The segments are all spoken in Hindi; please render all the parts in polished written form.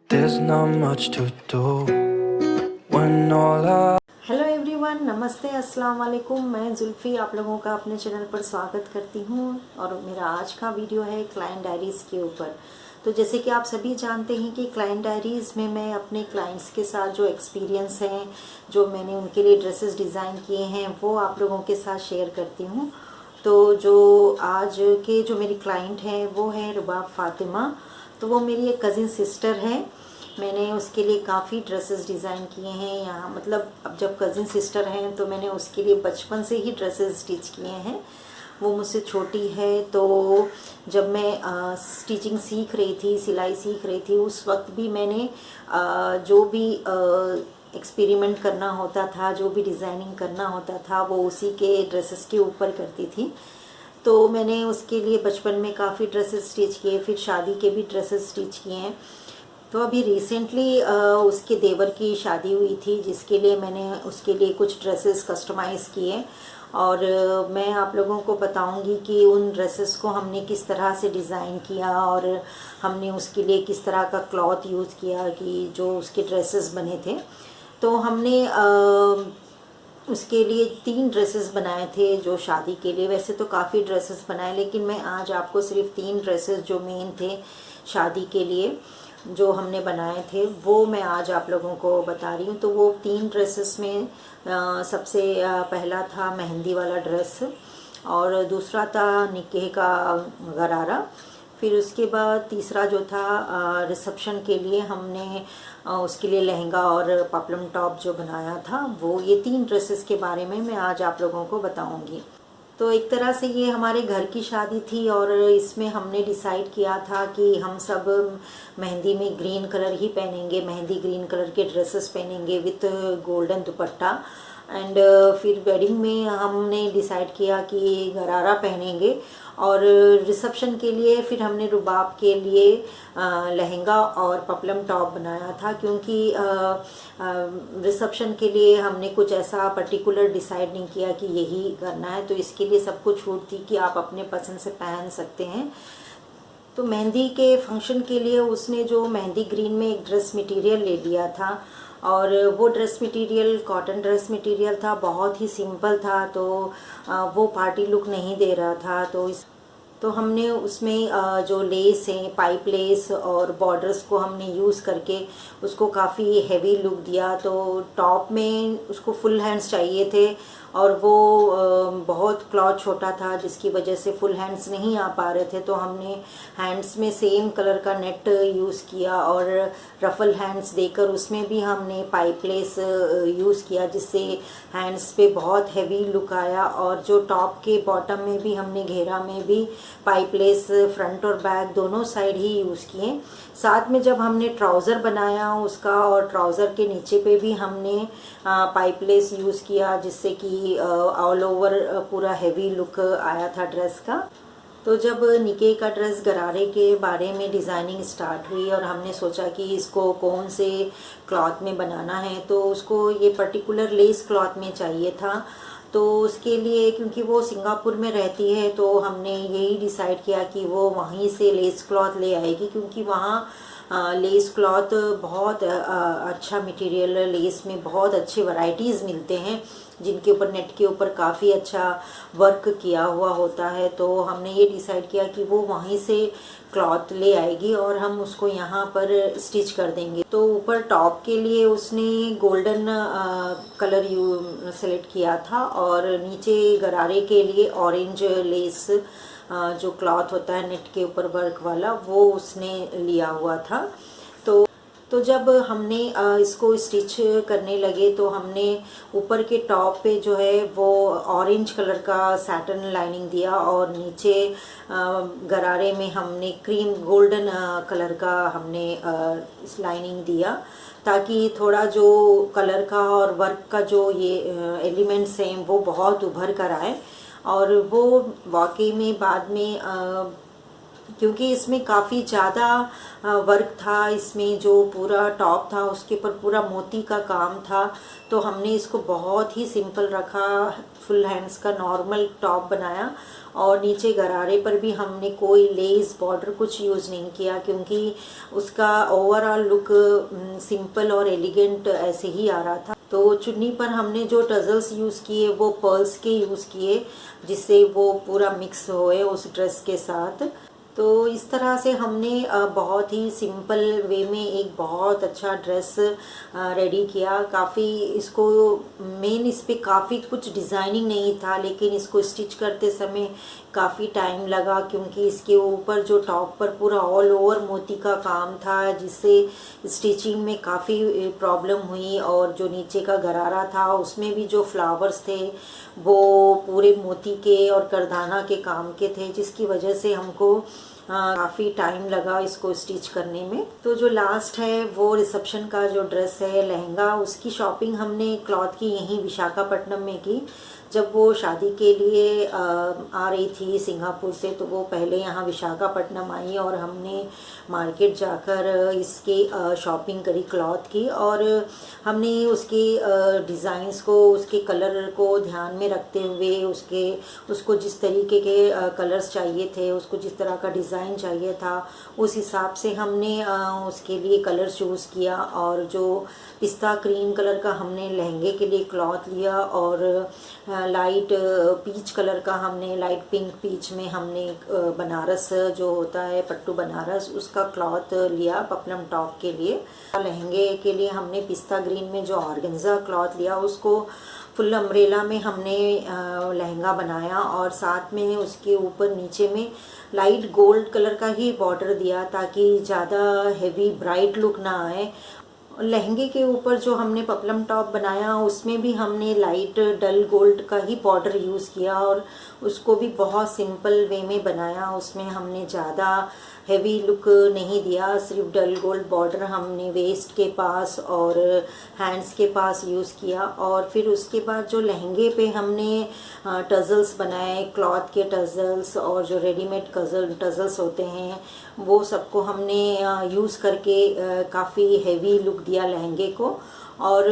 There's not much to do when all I hello everyone, नमस्ते, अस्सलाम वालेकुम। मैं जुल्फ़ी आप लोगों का अपने चैनल पर स्वागत करती हूँ और मेरा आज का वीडियो है क्लाइंट डायरीज़ के ऊपर। तो जैसे कि आप सभी जानते हैं कि क्लाइंट डायरीज़ में मैं अपने क्लाइंट्स के साथ जो एक्सपीरियंस हैं, जो मैंने उनके लिए ड्रेसेस डिज़ाइन किए हैं, वो आप लोगों के साथ शेयर करती हूँ। तो जो आज के जो मेरी क्लाइंट हैं वो है रुबाब फ़ातिमा। तो वो मेरी एक कज़िन सिस्टर है। मैंने उसके लिए काफ़ी ड्रेसेस डिज़ाइन किए हैं यहाँ, मतलब अब जब कज़िन सिस्टर हैं तो मैंने उसके लिए बचपन से ही ड्रेसेस स्टिच किए हैं। वो मुझसे छोटी है, तो जब मैं स्टिचिंग सीख रही थी, सिलाई सीख रही थी, उस वक्त भी मैंने जो भी एक्सपेरिमेंट करना होता था, जो भी डिज़ाइनिंग करना होता था, वो उसी के ड्रेसेस के ऊपर करती थी। तो मैंने उसके लिए बचपन में काफ़ी ड्रेसेस स्टिच किए, फिर शादी के भी ड्रेसेस स्टिच किए हैं। तो अभी रिसेंटली उसके देवर की शादी हुई थी, जिसके लिए मैंने उसके लिए कुछ ड्रेसेस कस्टमाइज़ किए और मैं आप लोगों को बताऊंगी कि उन ड्रेसेस को हमने किस तरह से डिज़ाइन किया और हमने उसके लिए किस तरह का क्लॉथ यूज़ किया कि जो उसके ड्रेसेस बने थे। तो हमने उसके लिए 3 ड्रेसेस बनाए थे जो शादी के लिए। वैसे तो काफ़ी ड्रेसेस बनाए, लेकिन मैं आज आपको सिर्फ 3 ड्रेसेस जो मेन थे शादी के लिए जो हमने बनाए थे वो मैं आज आप लोगों को बता रही हूँ। तो वो 3 ड्रेसेस में सबसे पहला था मेहंदी वाला ड्रेस, और दूसरा था निकाह का गरारा, फिर उसके बाद तीसरा जो था रिसेप्शन के लिए हमने उसके लिए लहंगा और पपलम टॉप जो बनाया था वो। ये 3 ड्रेसेस के बारे में मैं आज आप लोगों को बताऊंगी। तो एक तरह से ये हमारे घर की शादी थी और इसमें हमने डिसाइड किया था कि हम सब मेहंदी में ग्रीन कलर ही पहनेंगे, मेहंदी ग्रीन कलर के ड्रेसेस पहनेंगे विथ गोल्डन दुपट्टा। एंड फिर वेडिंग में हमने डिसाइड किया कि गरारा पहनेंगे, और रिसेप्शन के लिए फिर हमने रुबाब के लिए लहंगा और पपलम टॉप बनाया था, क्योंकि रिसेप्शन के लिए हमने कुछ ऐसा पर्टिकुलर डिसाइड नहीं किया कि यही करना है, तो इसके लिए सबको छूट थी कि आप अपने पसंद से पहन सकते हैं। तो मेहंदी के फंक्शन के लिए उसने जो मेहंदी ग्रीन में एक ड्रेस मटेरियल ले लिया था, और वो dress material cotton dress material था, बहुत ही सिंपल था, तो वो पार्टी लुक नहीं दे रहा था। तो हमने उसमें जो लेस है, पाइप लेस और बॉर्डर्स को हमने यूज़ करके उसको काफ़ी हैवी लुक दिया। तो टॉप में उसको फुल हैंड्स चाहिए थे और वो बहुत क्लॉथ छोटा था, जिसकी वजह से फुल हैंड्स नहीं आ पा रहे थे। तो हमने हैंड्स में सेम कलर का नेट यूज़ किया और रफल हैंड्स देकर उसमें भी हमने पाइप लेस यूज़ किया, जिससे हैंड्स पे बहुत हैवी लुक आया। और जो टॉप के बॉटम में भी हमने घेरा में भी पाइप लेस फ्रंट और बैक दोनों साइड ही यूज़ किए। साथ में जब हमने ट्राउज़र बनाया उसका, और ट्राउज़र के नीचे पे भी हमने पाइप लेस यूज़ किया, जिससे कि ऑल ओवर पूरा हैवी लुक आया था ड्रेस का। तो जब निकाह का ड्रेस गरारे के बारे में डिज़ाइनिंग स्टार्ट हुई और हमने सोचा कि इसको कौन से क्लॉथ में बनाना है, तो उसको ये पर्टिकुलर लेस क्लॉथ में चाहिए था। तो उसके लिए, क्योंकि वो सिंगापुर में रहती है, तो हमने यही डिसाइड किया कि वो वहीं से लेस क्लॉथ ले आएगी, क्योंकि वहाँ लेस क्लॉथ बहुत अच्छा मटेरियल, लेस में बहुत अच्छे वैरायटीज़ मिलते हैं जिनके ऊपर नेट के ऊपर काफ़ी अच्छा वर्क किया हुआ होता है। तो हमने ये डिसाइड किया कि वो वहीं से क्लॉथ ले आएगी और हम उसको यहाँ पर स्टिच कर देंगे। तो ऊपर टॉप के लिए उसने गोल्डन कलर सेलेक्ट किया था, और नीचे गरारे के लिए ऑरेंज लेस जो क्लॉथ होता है नेट के ऊपर वर्क वाला, वो उसने लिया हुआ था। तो जब हमने इसको स्टिच करने लगे तो हमने ऊपर के टॉप पे जो है वो ऑरेंज कलर का सैटन लाइनिंग दिया, और नीचे गरारे में हमने क्रीम गोल्डन कलर का हमने इस लाइनिंग दिया, ताकि थोड़ा जो कलर का और वर्क का जो ये एलिमेंट्स हैं वो बहुत उभर कर आए। और वो वाकई में बाद में क्योंकि इसमें काफ़ी ज़्यादा वर्क था। इसमें जो पूरा टॉप था उसके ऊपर पूरा मोती का काम था, तो हमने इसको बहुत ही सिंपल रखा, फुल हैंड्स का नॉर्मल टॉप बनाया। और नीचे गरारे पर भी हमने कोई लेस बॉर्डर कुछ यूज़ नहीं किया, क्योंकि उसका ओवरऑल लुक सिंपल और एलिगेंट ऐसे ही आ रहा था। तो चुन्नी पर हमने जो टजल्स यूज़ किए वो पर्ल्स के यूज़ किए, जिससे वो पूरा मिक्स होए उस ड्रेस के साथ। तो इस तरह से हमने बहुत ही सिंपल वे में एक बहुत अच्छा ड्रेस रेडी किया। काफ़ी इसको मेन इस पे काफ़ी कुछ डिज़ाइनिंग नहीं था, लेकिन इसको स्टिच करते समय काफ़ी टाइम लगा, क्योंकि इसके ऊपर जो टॉप पर पूरा ऑल ओवर मोती का काम था, जिससे स्टिचिंग में काफ़ी प्रॉब्लम हुई। और जो नीचे का गरारा था उसमें भी जो फ्लावर्स थे वो पूरे मोती के और करदाना के काम के थे, जिसकी वजह से हमको काफ़ी टाइम लगा इसको स्टिच करने में। तो जो लास्ट है वो रिसेप्शन का जो ड्रेस है लहंगा, उसकी शॉपिंग हमने क्लॉथ की यहीं विशाखापट्टनम में की। जब वो शादी के लिए आ रही थी सिंगापुर से, तो वो पहले यहाँ विशाखापट्टनम आई और हमने मार्केट जाकर इसकी शॉपिंग करी क्लॉथ की। और हमने उसके डिज़ाइंस को, उसके कलर को ध्यान में रखते हुए उसको जिस तरीके के कलर्स चाहिए थे, उसको जिस तरह का डिज़ाइन चाहिए था, उस हिसाब से हमने उसके लिए कलर चूज़ किया। और जो पिस्ता क्रीम कलर का हमने लहंगे के लिए क्लॉथ लिया, और लाइट पीच कलर का हमने, लाइट पिंक पीच में हमने बनारस जो होता है पट्टू बनारस, उसका क्लॉथ लिया पपलम टॉप के लिए। लहंगे के लिए हमने पिस्ता ग्रीन में जो ऑर्गेन्जा क्लॉथ लिया, उसको फुल अम्ब्रेला में हमने लहंगा बनाया, और साथ में उसके ऊपर नीचे में लाइट गोल्ड कलर का ही बॉर्डर दिया, ताकि ज़्यादा हेवी ब्राइट लुक ना आए। लहंगे के ऊपर जो हमने पपलम टॉप बनाया उसमें भी हमने लाइट डल गोल्ड का ही बॉर्डर यूज़ किया, और उसको भी बहुत सिंपल वे में बनाया। उसमें हमने ज़्यादा हेवी लुक नहीं दिया, सिर्फ डल गोल्ड बॉर्डर हमने वेस्ट के पास और हैंड्स के पास यूज़ किया। और फिर उसके बाद जो लहंगे पे हमने टजल्स बनाए, क्लॉथ के टजल्स और जो रेडीमेड टजल्स होते हैं, वो सबको हमने यूज़ करके काफ़ी हेवी लुक दिया लहंगे को। और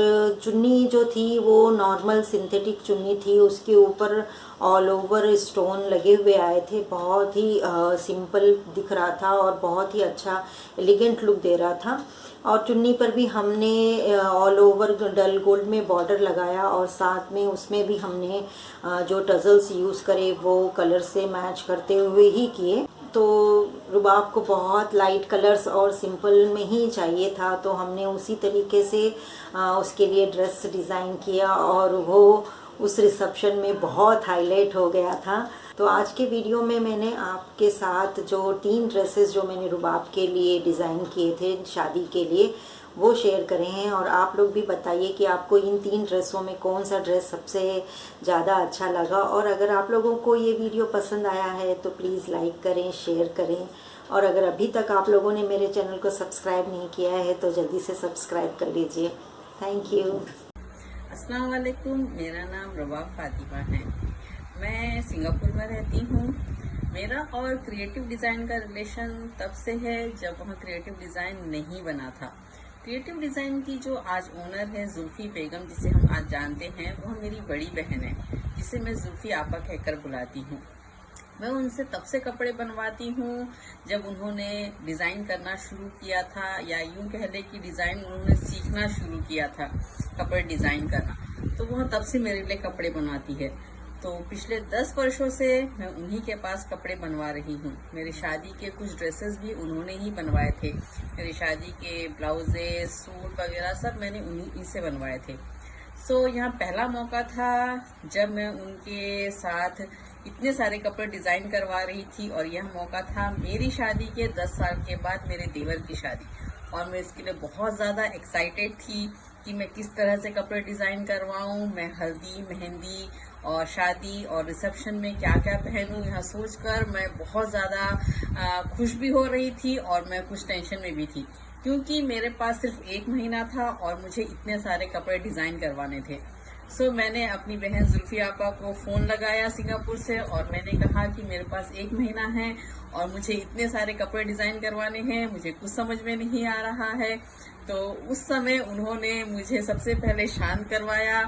चुन्नी जो थी वो नॉर्मल सिंथेटिक चुन्नी थी, उसके ऊपर ऑल ओवर स्टोन लगे हुए आए थे, बहुत ही सिंपल दिख रहा था और बहुत ही अच्छा एलिगेंट लुक दे रहा था। और चुन्नी पर भी हमने ऑल ओवर डल गोल्ड में बॉर्डर लगाया, और साथ में उसमें भी हमने जो टजल्स यूज़ करे वो कलर से मैच करते हुए ही किए। तो रुबाब को बहुत लाइट कलर्स और सिंपल में ही चाहिए था, तो हमने उसी तरीके से उसके लिए ड्रेस डिज़ाइन किया, और वो उस रिसेप्शन में बहुत हाईलाइट हो गया था। तो आज के वीडियो में मैंने आपके साथ जो 3 ड्रेसेस जो मैंने रुबाब के लिए डिज़ाइन किए थे शादी के लिए, वो शेयर करे हैं। और आप लोग भी बताइए कि आपको इन 3 ड्रेसों में कौन सा ड्रेस सबसे ज़्यादा अच्छा लगा। और अगर आप लोगों को ये वीडियो पसंद आया है तो प्लीज़ लाइक करें, शेयर करें। और अगर अभी तक आप लोगों ने मेरे चैनल को सब्सक्राइब नहीं किया है तो जल्दी से सब्सक्राइब कर लीजिए। Thank you. अस्सलाम वालेकुम, मेरा नाम रुबाब फातिमा है। मैं सिंगापुर में रहती हूँ। मेरा और क्रिएटिव डिज़ाइन का रिलेशन तब से है जब वहाँ क्रिएटिव डिज़ाइन नहीं बना था। क्रिएटिव डिज़ाइन की जो आज ओनर है जुल्फी बेगम, जिसे हम आज जानते हैं, वह मेरी बड़ी बहन है, जिसे मैं जुल्फी आपा कहकर बुलाती हूँ। मैं उनसे तब से कपड़े बनवाती हूँ जब उन्होंने डिज़ाइन करना शुरू किया था, या यूँ कह ले कि डिज़ाइन उन्होंने सीखना शुरू किया था, कपड़े डिज़ाइन करना। तो वह तब से मेरे लिए कपड़े बनवाती है। तो पिछले 10 वर्षों से मैं उन्हीं के पास कपड़े बनवा रही हूँ। मेरी शादी के कुछ ड्रेसेस भी उन्होंने ही बनवाए थे। मेरी शादी के ब्लाउजे, सूट वगैरह सब मैंने उन्हीं से बनवाए थे। सो यहाँ पहला मौका था जब मैं उनके साथ इतने सारे कपड़े डिज़ाइन करवा रही थी, और यह मौका था मेरी शादी के 10 साल के बाद मेरे देवर की शादी। और मैं इसके लिए बहुत ज़्यादा एक्साइटेड थी कि मैं किस तरह से कपड़े डिज़ाइन करवाऊँ। मैं हल्दी, मेहंदी और शादी और रिसेप्शन में क्या क्या पहनूँ, यह सोचकर मैं बहुत ज़्यादा खुश भी हो रही थी और मैं कुछ टेंशन में भी थी, क्योंकि मेरे पास सिर्फ 1 महीना था और मुझे इतने सारे कपड़े डिज़ाइन करवाने थे। सो मैंने अपनी बहन जुल्फिया आपा को फोन लगाया सिंगापुर से और मैंने कहा कि मेरे पास 1 महीना है और मुझे इतने सारे कपड़े डिजाइन करवाने हैं, मुझे कुछ समझ में नहीं आ रहा है। तो उस समय उन्होंने मुझे सबसे पहले शांत करवाया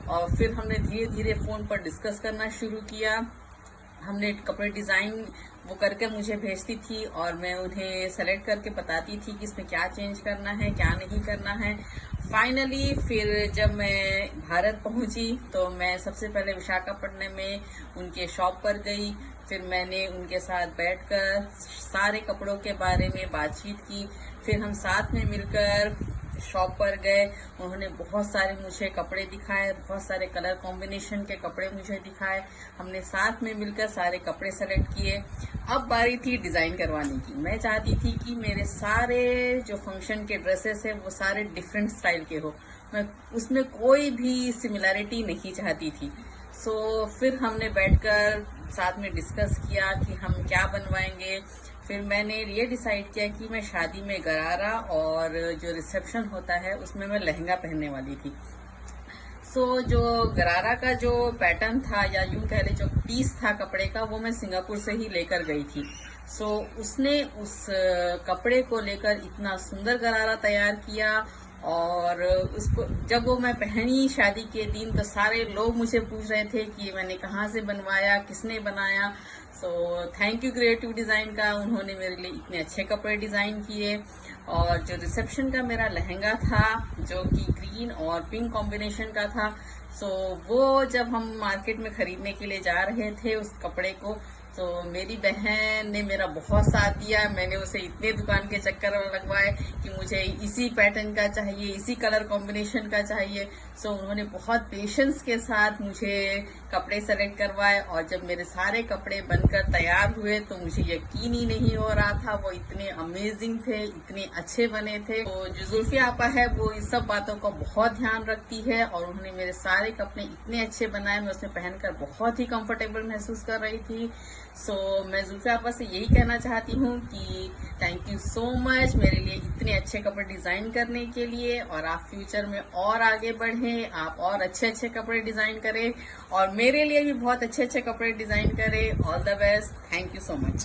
और फिर हमने धीरे धीरे फोन पर डिस्कस करना शुरू किया। हमने कपड़े डिजाइन वो करके मुझे भेजती थी और मैं उन्हें सेलेक्ट करके बताती थी कि इसमें क्या चेंज करना है, क्या नहीं करना है। फाइनली फिर जब मैं भारत पहुंची तो मैं सबसे पहले विशाखापट्टनम में उनके शॉप पर गई। फिर मैंने उनके साथ बैठकर सारे कपड़ों के बारे में बातचीत की। फिर हम साथ में मिलकर शॉप पर गए। उन्होंने बहुत सारे मुझे कपड़े दिखाए, बहुत सारे कलर कॉम्बिनेशन के कपड़े मुझे दिखाए। हमने साथ में मिलकर सारे कपड़े सेलेक्ट किए। अब बारी थी डिजाइन करवाने की। मैं चाहती थी कि मेरे सारे जो फंक्शन के ड्रेसेस है वो सारे डिफरेंट स्टाइल के हो, मैं उसमें कोई भी सिमिलैरिटी नहीं चाहती थी। सो फिर हमने बैठकर साथ में डिस्कस किया कि हम क्या बनवाएंगे। फिर मैंने ये डिसाइड किया कि मैं शादी में गरारा और जो रिसेप्शन होता है उसमें मैं लहंगा पहनने वाली थी। सो जो गरारा का जो पैटर्न था या यूं कह ले जो पीस था कपड़े का, वो मैं सिंगापुर से ही लेकर गई थी। सो उसने उस कपड़े को लेकर इतना सुंदर गरारा तैयार किया और उसको जब वो मैं पहनी शादी के दिन तो सारे लोग मुझे पूछ रहे थे कि मैंने कहाँ से बनवाया, किसने बनाया। So thank you creative design का, उन्होंने मेरे लिए इतने अच्छे कपड़े डिजाइन किए। और जो रिसेप्शन का मेरा लहंगा था जो कि ग्रीन और पिंक कॉम्बिनेशन का था, सो वो जब हम मार्केट में खरीदने के लिए जा रहे थे उस कपड़े को, तो मेरी बहन ने मेरा बहुत साथ दिया। मैंने उसे इतने दुकान के चक्कर लगवाए कि मुझे इसी पैटर्न का चाहिए, इसी कलर कॉम्बिनेशन का चाहिए। सो उन्होंने बहुत पेशेंस के साथ मुझे कपड़े सेलेक्ट करवाए और जब मेरे सारे कपड़े बनकर तैयार हुए तो मुझे यकीन ही नहीं हो रहा था, वो इतने अमेजिंग थे, इतने अच्छे बने थे। तो जो जुल्फिया आपा है वो इस सब बातों का बहुत ध्यान रखती है और उन्होंने मेरे सारे कपड़े इतने अच्छे बनाए, मैं उसमें पहनकर बहुत ही कंफर्टेबल महसूस कर रही थी। सो मैं जुल्फिया आपा से यही कहना चाहती हूँ कि थैंक यू सो मच मेरे लिए इतने अच्छे कपड़े डिजाइन करने के लिए, और आप फ्यूचर में और आगे बढ़ें, आप और अच्छे अच्छे कपड़े डिजाइन करें और मेरे लिए भी बहुत अच्छे अच्छे कपड़े डिजाइन करें। All the best, thank you so much.